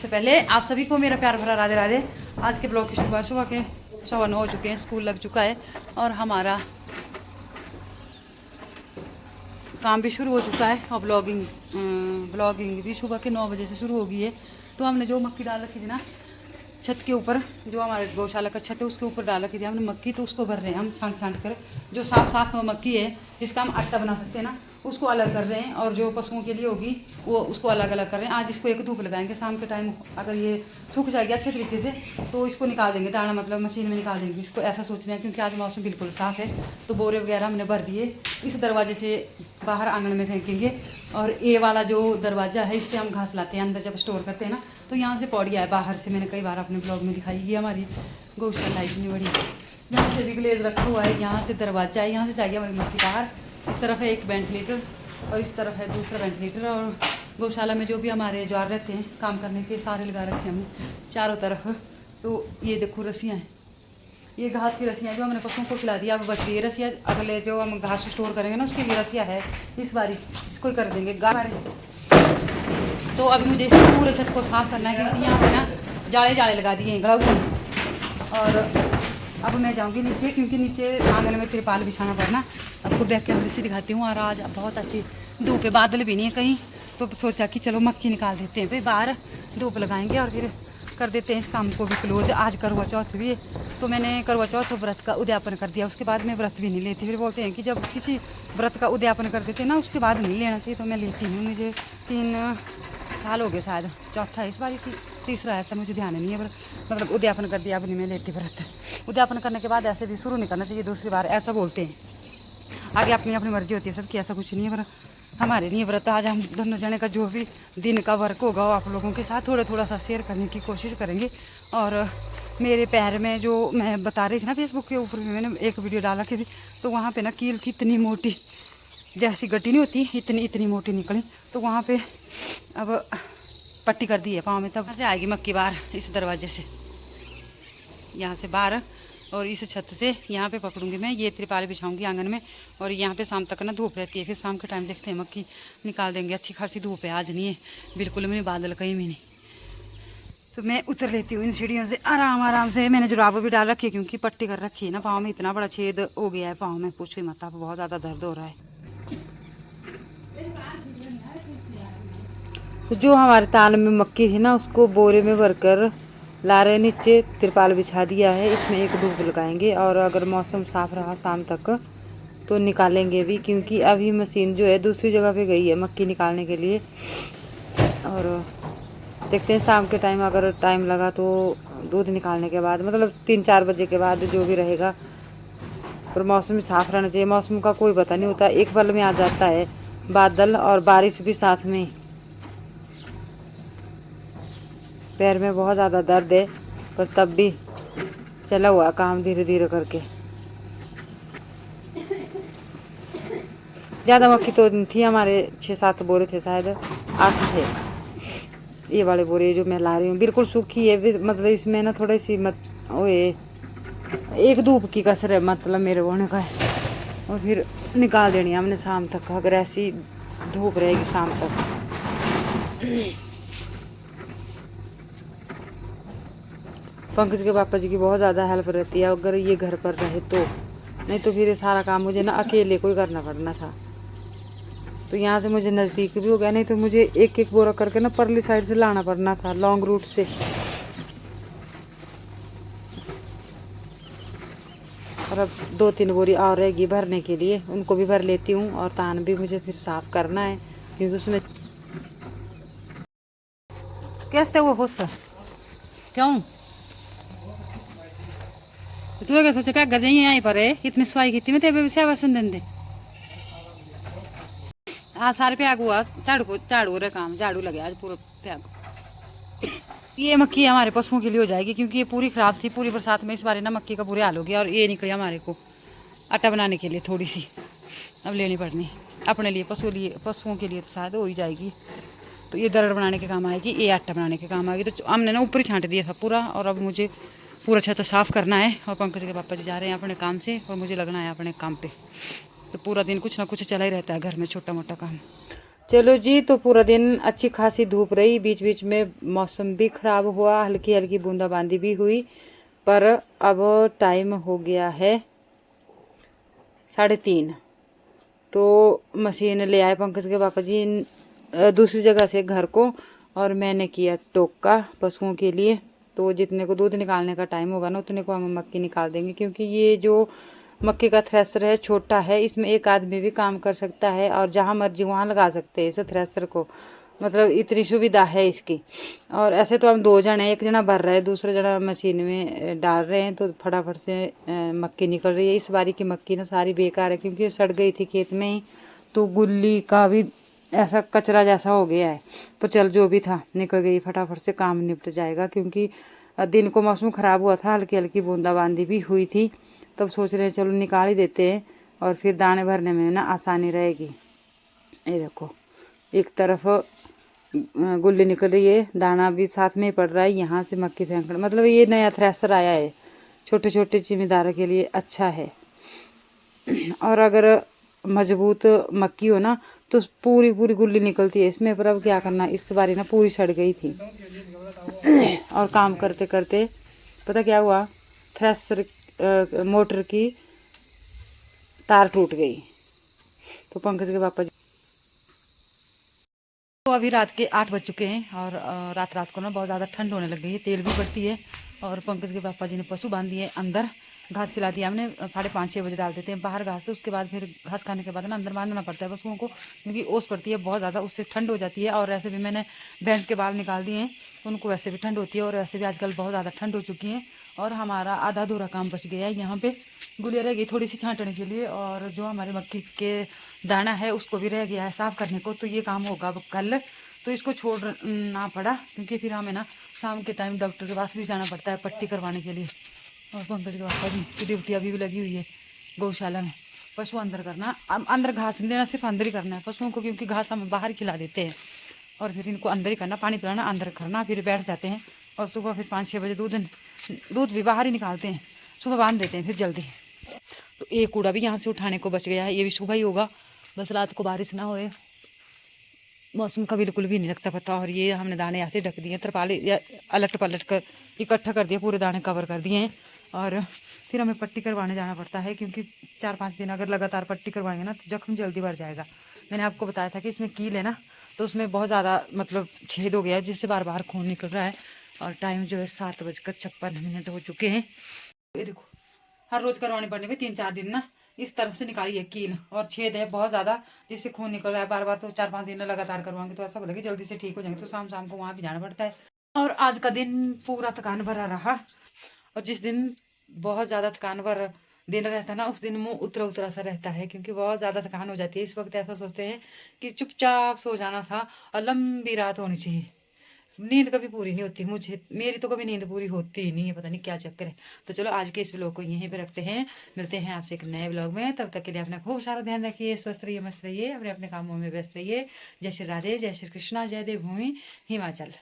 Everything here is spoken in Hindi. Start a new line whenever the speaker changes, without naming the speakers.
सबसे पहले आप सभी को मेरा प्यार भरा राधे राधे। आज के ब्लॉग की सुबह सुबह के 9:15 हो चुके हैं, स्कूल लग चुका है और हमारा काम भी शुरू हो चुका है और ब्लॉगिंग भी सुबह के 9 बजे से शुरू हो गई है। तो हमने जो मक्की डाल रखी थी ना छत के ऊपर, जो हमारे गौशाला का छत है उसके ऊपर डाल रखी थी हमने मक्की, तो उसको भर रहे हैं हम छांट कर। जो साफ मक्की है जिसका हम आटा बना सकते हैं ना, उसको अलग कर रहे हैं, और जो पशुओं के लिए होगी वो उसको अलग अलग कर रहे हैं। आज इसको एक धूप लगाएंगे, शाम के टाइम अगर ये सूख जाएगी अच्छे तरीके से तो इसको निकाल देंगे, दाना मतलब मशीन में निकाल देंगे इसको, ऐसा सोच रहे हैं। क्योंकि आज मौसम बिल्कुल साफ़ है तो बोरे वगैरह हमने भर दिए, इस दरवाजे से बाहर आंगन में फेंकेंगे। और ये वाला जो दरवाज़ा है इससे हम घास लाते हैं अंदर जब स्टोर करते हैं ना, तो यहाँ से पौड़ी है बाहर से, मैंने कई बार अपने ब्लॉग में दिखाई। ये हमारी गौशाला इतनी बड़ी, यहाँ से भी ग्लेज रखा हुआ है, यहाँ से दरवाजा है, यहाँ से जाएगी हमारी मक्की बाहर। इस तरफ है एक वेंटिलेटर और इस तरफ है दूसरा वेंटिलेटर। और गौशाला में जो भी हमारे ज्वार रहते हैं काम करने के, सारे लगा रखे हैं हमने चारों तरफ। तो ये देखो रस्सियाँ हैं, ये घास की रस्सियाँ जो हमने पशुओं को खिला दिया, अब बच गई रस्सियाँ। अगले जो हम घास स्टोर करेंगे ना उसके लिए रस्सियाँ है, इस बारी इसको ही कर देंगे गाय। तो अभी मुझे इस पूरे छत को साफ़ करना है क्योंकि यहाँ पे ना जाले लगा दिए हैं ग्लाउज में। और अब मैं जाऊँगी नीचे क्योंकि नीचे आंगन में तिरपाल बिछाना पड़ना। आपको बैक कैमरे से दिखाती हूँ। और आज बहुत अच्छी धूप है, बादल भी नहीं है कहीं, तो सोचा कि चलो मक्की निकाल देते हैं, फिर बाहर धूप लगाएंगे और फिर कर देते हैं इस काम को भी क्लोज। आज करवा चौथ भी है तो मैंने करवा चौथ व्रत का उद्यापन कर दिया, उसके बाद मैं व्रत भी नहीं लेती। फिर बोलते हैं कि जब किसी व्रत का उद्यापन कर देते हैं ना उसके बाद नहीं लेना चाहिए, तो मैं लेती हूँ। मुझे 3 साल हो गए शायद, चौथा इस बार की तीसरा ऐसा मुझे ध्यान नहीं है, पर मतलब उद्यापन कर दिया, अब नहीं मैं लेती व्रत। उद्यापन करने के बाद ऐसे भी शुरू नहीं करना चाहिए दूसरी बार, ऐसा बोलते हैं। आगे अपनी अपनी मर्जी होती है सबकी, ऐसा कुछ नहीं है, पर हमारे लिए व्रत। आज हम दोनों जने का जो भी दिन का वर्क होगा वो आप लोगों के साथ थोड़ा सा शेयर करने की कोशिश करेंगे। और मेरे पैर में जो मैं बता रही थी ना फेसबुक के ऊपर मैंने एक वीडियो डाल रखी थी, तो वहाँ पे ना कील थी इतनी मोटी, जैसी गट्टी नहीं होती इतनी मोटी निकली। तो वहाँ पे अब पट्टी कर दी है पाँव में, तब से आएगी मक्की बाहर इस दरवाजे से, यहाँ से बाहर। और इस छत से यहाँ पे पकड़ूंगी मैं, ये त्रिपाल बिछाऊंगी आंगन में। और यहाँ पे शाम तक ना धूप रहती है, फिर शाम के टाइम देखते हैं मक्की निकाल देंगे। अच्छी खासी धूप है, आज नहीं है बिल्कुल भी नहीं, बादल कहीं भी नहीं। तो मैं उतर लेती हूँ इन सीढ़ियों से आराम से। मैंने जुराब भी डाल रखी है क्योंकि पट्टी कर रखी है ना पाँव में, इतना बड़ा छेद हो गया है पाँव में, पूछो ही मत आप, बहुत ज़्यादा दर्द हो रहा है। तो जो हमारे तान में मक्की थी ना उसको बोरे में भरकर ला रहे, नीचे तिरपाल बिछा दिया है, इसमें एक धूप लगाएंगे। और अगर मौसम साफ रहा शाम तक तो निकालेंगे भी, क्योंकि अभी मशीन जो है दूसरी जगह पे गई है मक्की निकालने के लिए। और देखते हैं शाम के टाइम अगर टाइम लगा तो दूध निकालने के बाद, मतलब 3-4 बजे के बाद जो भी रहेगा। पर मौसम साफ रहना चाहिए, मौसम का कोई पता नहीं होता, एक पल में आ जाता है बादल और बारिश भी साथ में। पैर में बहुत ज़्यादा दर्द है पर तब भी चला हुआ काम धीरे धीरे करके। ज़्यादा मक्की तो थी, हमारे 6-7 बोरे थे शायद, 8 थे ये वाले बोरे जो मैं ला रही हूँ। बिल्कुल सूखी है, मतलब इसमें ना थोड़ी सी एक धूप की कसर है, मतलब मेरे होने का है। और फिर निकाल देनी है हमने शाम तक, अगर ऐसी धूप रहेगी शाम तक। पंकज के पापा जी की बहुत ज़्यादा हेल्प रहती है अगर ये घर पर रहे तो, नहीं तो फिर ये सारा काम मुझे ना अकेले को ही करना पड़ना था। तो यहाँ से मुझे नज़दीक भी हो गया, नहीं तो मुझे एक बोरा करके ना परली साइड से लाना पड़ना था, लॉन्ग रूट से। और अब 2-3 बोरी और रहेगी भरने के लिए, उनको भी भर लेती हूँ। और तान भी मुझे फिर साफ़ करना है क्योंकि उसमें कैसे वो हो सर क्यों तू क्या सोचे क्या गजे यहीं पर है, इतनी सफाई की थी मैं तेरे सेवा सुन दे। हाँ सारे प्याग हुआ, झाड़ू रहा काम, झाड़ू लगे आज पूरा प्याग। ये मक्की हमारे पशुओं के लिए हो जाएगी क्योंकि ये पूरी ख़राब थी, पूरी बरसात में इस बार ना मक्की का बुरे हाल हो गया। और ये निकली हमारे को आटा बनाने के लिए थोड़ी सी अब लेनी पड़नी अपने लिए, पशुओं के लिए तो शायद हो ही जाएगी। तो ये दरड़ बनाने के काम आएगी, ये आटा बनाने के काम आएगी। तो हमने ना ऊपर ही छांट दिया था पूरा, और अब मुझे पूरा छत साफ़ करना है। और पंकज के पापा जी जा रहे हैं अपने काम से और मुझे लगना है अपने काम पे। तो पूरा दिन कुछ ना कुछ चला ही रहता है घर में, छोटा मोटा काम। चलो जी, तो पूरा दिन अच्छी खासी धूप रही, बीच बीच में मौसम भी खराब हुआ, हल्की हल्की बूंदाबांदी भी हुई। पर अब टाइम हो गया है 3:30। तो मशीन ले आए पंकज के पापा जी दूसरी जगह से घर को, और मैंने किया टोका पशुओं के लिए। तो जितने को दूध निकालने का टाइम होगा ना, उतने को हम मक्की निकाल देंगे, क्योंकि ये जो मक्की का थ्रेसर है छोटा है, इसमें एक आदमी भी काम कर सकता है और जहाँ मर्जी वहाँ लगा सकते हैं इस थ्रेसर को। मतलब इतनी सुविधा है इसकी। और ऐसे तो हम 2 जने, एक जना भर रहा है, दूसरा जना मशीन में डाल रहे हैं, तो फटाफट से मक्की निकल रही है। इस बारी की मक्की ना सारी बेकार है, क्योंकि सड़ गई थी खेत में ही, तो गुल्ली का भी ऐसा कचरा जैसा हो गया है। पर चल, जो भी था निकल गई, फटाफट से काम निपट जाएगा, क्योंकि दिन को मौसम ख़राब हुआ था, हल्की हल्की बूंदाबांदी भी हुई थी। तब सोच रहे हैं चलो निकाल ही देते हैं, और फिर दाने भरने में ना आसानी रहेगी। ये देखो, एक तरफ गुल्ली निकल रही है, दाना भी साथ में ही पड़ रहा है, यहाँ से मक्की फेंकना। मतलब ये नया थ्रेसर आया है, छोटे छोटे जिम्मेदारों के लिए अच्छा है। और अगर मजबूत मक्की हो ना, तो पूरी पूरी गुल्ली निकलती है इसमें। पर अब क्या करना, इस बारी ना पूरी सड़ गई थी। और काम करते करते पता क्या हुआ, थ्रेसर मोटर की तार टूट गई। तो पंकज के पापा जी, तो अभी रात के 8 बज चुके हैं, और रात रात को ना बहुत ज़्यादा ठंड होने लग गई है, तेल भी बढ़ती है। और पंकज के पापा जी ने पशु बांध दिए अंदर, घास खिला दिया हमने। 5:30-6 बजे डाल देते हैं बाहर घास, उसके बाद फिर घास खाने के बाद ना अंदर बांधना पड़ता है पशुओं को, क्योंकि ओस पड़ती है बहुत ज़्यादा, उससे ठंड हो जाती है। और ऐसे भी मैंने भैंस के बाल निकाल दिए हैं, उनको वैसे भी ठंड होती है, और वैसे भी आजकल बहुत ज़्यादा ठंड हो चुकी है। और हमारा आधा अधूरा काम बच गया है, यहाँ पे गुलिया रह गई थोड़ी सी छांटने के लिए, और जो हमारे मक्की के दाना है उसको भी रह गया है साफ़ करने को। तो ये काम होगा अब कल, तो इसको छोड़ना पड़ा, क्योंकि फिर हमें ना शाम के टाइम डॉक्टर के पास भी जाना पड़ता है पट्टी करवाने के लिए। और पंकज के पापा जी की ड्यूटी अभी भी लगी हुई है गौशाला में, पशु अंदर करना, अंदर घास नहीं देना, सिर्फ अंदर ही करना है पशुओं को, क्योंकि घास हम बाहर खिला देते हैं। और फिर इनको अंदर ही करना, पानी पिलाना, अंदर करना, फिर बैठ जाते हैं। और सुबह फिर 5-6 बजे दूध भी बाहर ही निकालते हैं, सुबह बांध देते हैं फिर जल्दी। तो एक कूड़ा भी यहाँ से उठाने को बच गया है, ये भी सुबह ही होगा, बस रात को बारिश ना होए। मौसम का बिल्कुल भी नहीं लगता पता। और ये हमने दाने ऐसे ढक दिए, तरपाले या अलट पलट कर इकट्ठा कर दिया, पूरे दाने कवर कर दिए हैं। और फिर हमें पट्टी करवाने जाना पड़ता है, क्योंकि 4-5 दिन अगर लगातार पट्टी करवाएंगे ना, तो जख्म जल्दी भर जाएगा। मैंने आपको बताया था कि इसमें कील है ना, तो उसमें बहुत ज़्यादा मतलब छेद हो गया है, जिससे बार बार खून निकल रहा है। और टाइम जो है 7:56 हो चुके हैं। ये देखो, हर रोज करवाने पड़ने पे 3-4 दिन ना इस तरफ से निकाली है कील, और छेद है बहुत ज्यादा, जिससे खून निकल रहा है बार बार। तो 4-5 दिन लगातार करवाएंगे तो ऐसा बोला कि जल्दी से ठीक हो जाएंगे, तो शाम शाम को वहां भी जाना पड़ता है। और आज का दिन पूरा थकान भरा रहा। और जिस दिन बहुत ज्यादा थकान भरा दिन रहता है ना, उस दिन मुंह उतरा उतरा सा रहता है, क्योंकि बहुत ज्यादा थकान हो जाती है। इस वक्त ऐसा सोचते हैं कि चुपचाप सो जाना था, और लंबी रात होनी चाहिए। नींद कभी पूरी नहीं होती मुझे, मेरी तो कभी नींद पूरी होती ही नहीं है, पता नहीं क्या चक्कर है। तो चलो आज के इस व्लॉग को यहीं पे रखते हैं, मिलते हैं आपसे एक नए व्लॉग में। तब तक के लिए अपना खूब सारा ध्यान रखिए, स्वस्थ रहिए, मस्त रहिए, अपने अपने कामों में व्यस्त रहिए। जय श्री राधे, जय श्री कृष्णा, जय देवभूमि हिमाचल।